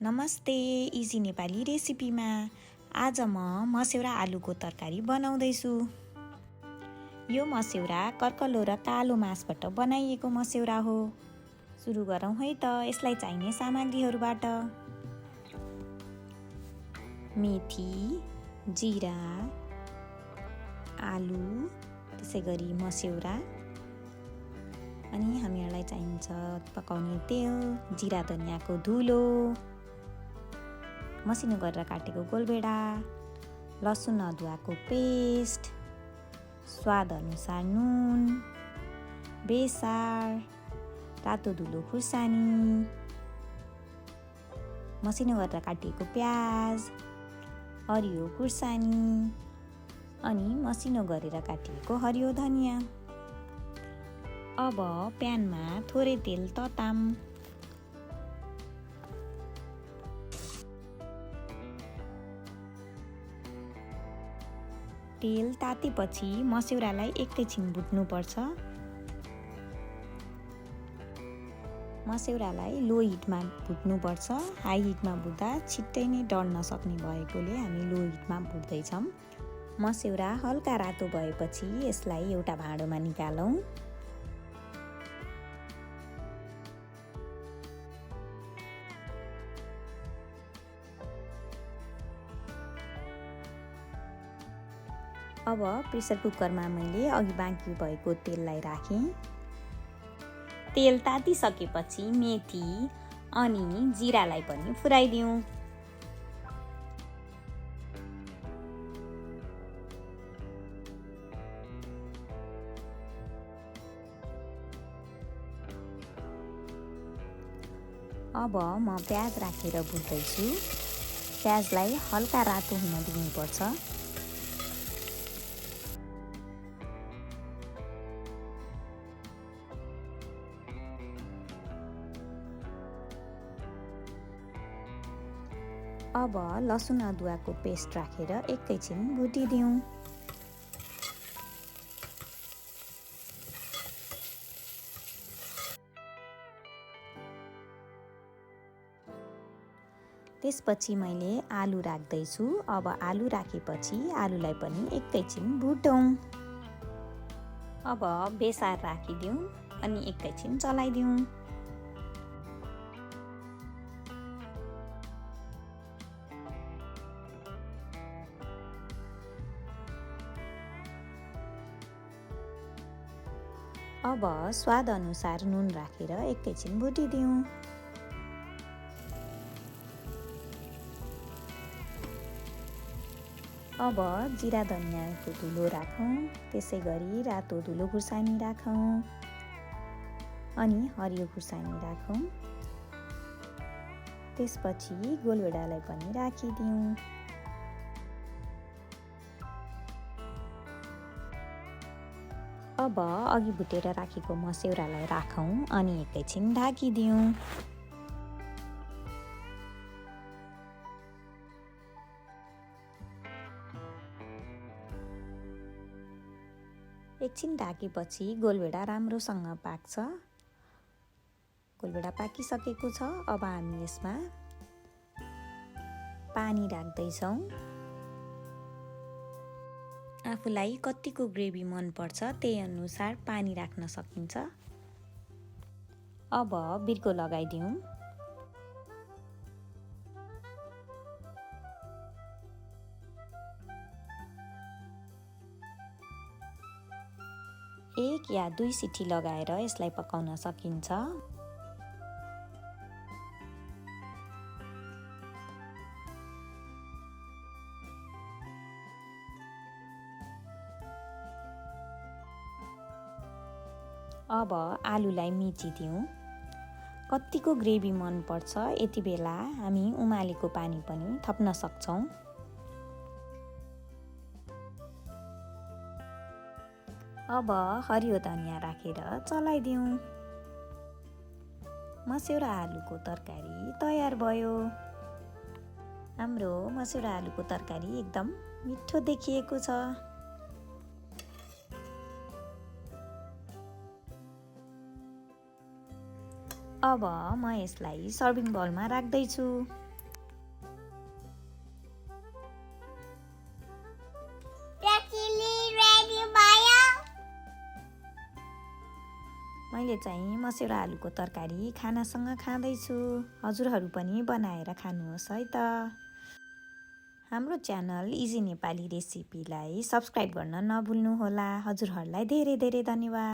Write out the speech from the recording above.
नमस्ते, इजी नेपाली रेसिपीमा आज म मसेura आलुको तरकारी बनाउँदैछु। यो मस्यौरा कर्कलो र कालो मासबाट बनाइएको मस्यौरा हो। सुरु गरौँ है त यसलाई चाहिने सामग्रीहरूबाट। मेथी, जिरा, आलु, त्यसै गरी मस्यौरा अनि हामीहरूलाई चाहिन्छ पकाउने तेल, जिरा धनियाँको धुलो, मसिनो गरेर काटेको गोलभेडा, लसुन अदुवाको पेस्ट, स्वाद अनुसार नुन, बेसार, रातो धुलो खुर्सानी, मसिनो गरेर काटिएको प्याज, हरियो खुर्सानी अनि मसिनो गरेर काटिएको हरियो धनियाँ। अब प्यानमा थोरै तेल तताम। तेल तातेपछि मस्यौरालाई एकैछिन भुट्नुपर्छ। मस्यौरालाई लो हिटमा भुट्नुपर्छ। हाई हिटमा भुट्दा छिट्टै नै डढ्न सक्ने भएकोले हामी लो हिटमा भुट्दैछौँ। मस्यौरा हल्का रातो भएपछि यसलाई एउटा भाँडोमा निकालौँ। अब प्रेसर कुकरमा मैले अघि बाँकी भएको तेललाई राखेँ। तेल तातिसकेपछि मेथी अनि जिरालाई पनि फुराइदिउँ। अब म प्याज राखेर भुट्दैछु। प्याजलाई हल्का रातो हुन दिनुपर्छ। अब लसुन अदुवाको पेस्ट राखेर एकैछिन भुटिदिउँ। त्यसपछि मैले आलु राख्दैछु। अब आलु राखेपछि आलुलाई पनि एकैछिन भुटौँ। अब बेसार राखिदिउँ अनि एकैछिन चलाइदिउँ। अब स्वाद अनुसार नुन राखेर एकैछिन भुटिदिउँ। अब जिरा धनियाँको धुलो राखौँ, त्यसै गरी रातो धुलो खुर्सानी राखौँ अनि हरियो खुर्सानी राखौँ। त्यसपछि गोलभेडालाई पनि राखिदिउँ। अब अघि भुटेर राखेको मस्यौरालाई राखौँ अनि एकैछिन ढाकिदिउँ। एकछिन ढाकेपछि गोलभेडा राम्रोसँग पाक्छ। गोलभेडा पाकिसकेको छ। अब हामी यसमा पानी राख्दैछौँ। आफूलाई कतिको ग्रेभी मनपर्छ त्यही अनुसार पानी राख्न सकिन्छ। अब बिर्को लगाइदिउँ। एक या दुई सिटी लगाएर यसलाई पकाउन सकिन्छ। अब आलुलाई मिचिदिउँ। कतिको ग्रेभी मनपर्छ यति बेला हामी उमालेको पानी पनि थप्न सक्छौँ। अब हरियो धनियाँ राखेर चलाइदिउँ। मस्यौरा आलुको तरकारी तयार भयो। हाम्रो मस्यौरा आलुको तरकारी एकदम मिठो देखिएको छ। अब म यसलाई सर्भिङ बाउलमा राख्दैछु। मैले चाहिँ मसेरा आलुको तरकारी खानासँग खाँदैछु। हजुरहरू पनि बनाएर खानुहोस् है त। हाम्रो च्यानल इजी नेपाली रेसिपीलाई सब्स्क्राइब गर्न नभुल्नुहोला। हजुरहरूलाई धेरै धेरै धन्यवाद।